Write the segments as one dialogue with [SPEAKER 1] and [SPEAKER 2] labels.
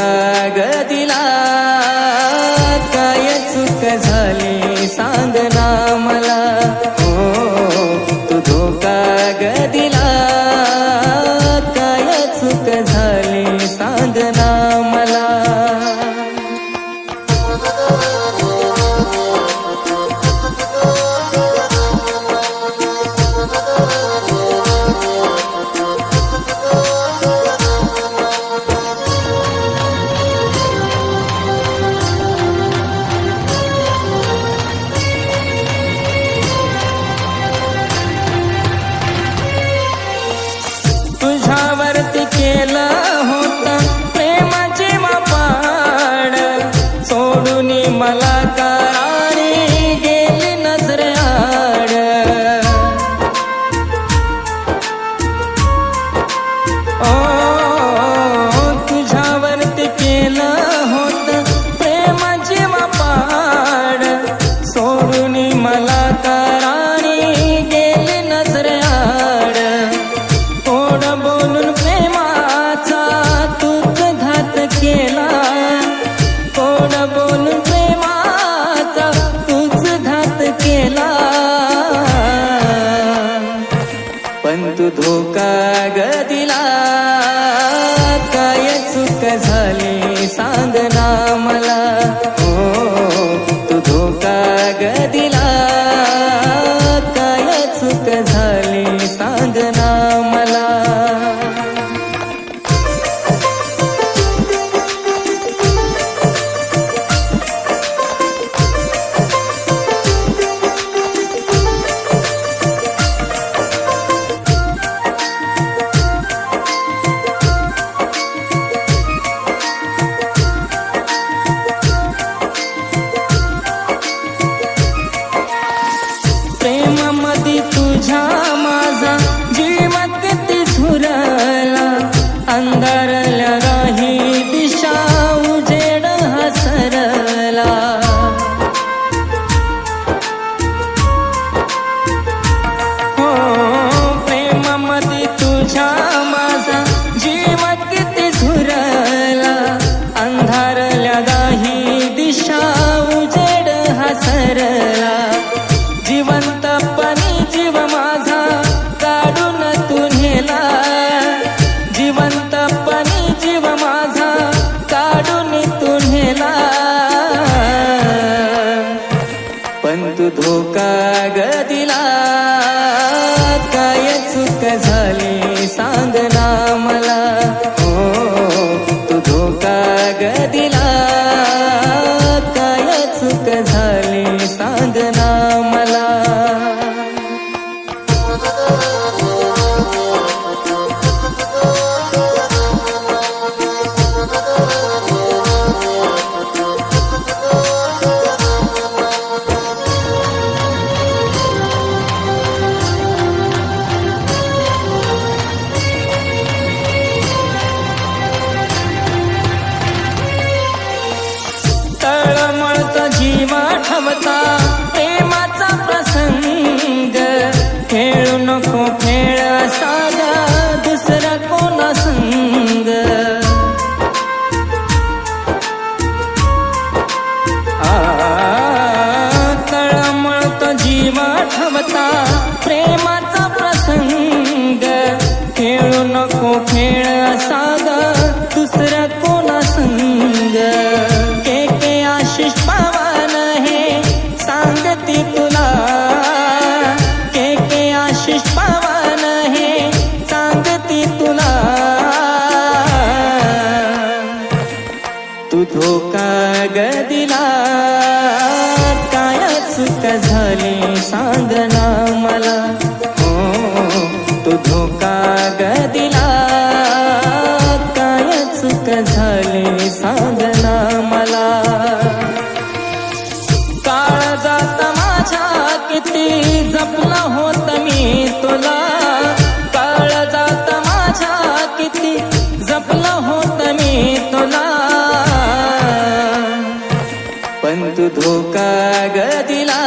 [SPEAKER 1] धोका ग दिला, काय चूक झाली सांग ना मला. हो तू धोका ग दिला, काय चूक झाली सांग ना मला. तुझ्यावरती केलं होतं प्रेमाची मापाड, सोडून मला करारी गेली नजरेआड. ओ तुझ्यावरती केलं होतं प्रेमाची मापाड, सोडून मला करारी गेली नजरेआड. थोडं बोलून प्रेमाचा तूच घात केला, थोडं बोलून प्रेमाचा तूच घात केला. पण तू धोका ग दिला, काय चूक झाली सांग ना मला. हो तू धोका ग दिला, काय चूक झाली सांग ना मला. प्रेमामध्ये तुझ्या माझा जीव किती झुरला, अंधारल्या राही दिशा उजेड हसरला. हो प्रेमामध्ये तुझ्या माझा जीव किती झुरला, अंधारल्या राही दिशा उजेड हसरला. जिवंतपणी जीव माझा काढून तू नेला, जिवंतपणी जीव माझा काढून तू नेला. पण तू धोका ग दिला, काय चूक झाली सांग ना मला. हो तू धोका ग दिला, काय चूक झाली सांग ना मला. तळमळत जीव ठवता प्रेमाचा प्रसंग, खेळू नको खेळ साधा दुसरा कोणा संग. तळमळत जीव ठवता प्रेमाचा प्रसंग, खेळू नको खेळ साधा दुसरा कोणा संग. के आशिष पवन हे सांगते तुला, के आशिष पवन हे सांगते तुला. तू धोका ग दिला, काय चूक झाली सांग ना मला. हो तू धोका ग दिला, काय चूक झाली सांग ना मला. काळजात माझ्या किती जपला होत मी तुला, काळजात माझ्या किती जपला होत मी तुला. पण तू धोका ग दिला,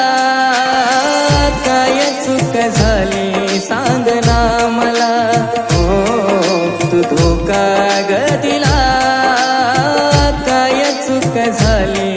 [SPEAKER 1] काय चूक झाली सांग ना मला. हो तू धोका ग दिला. झाली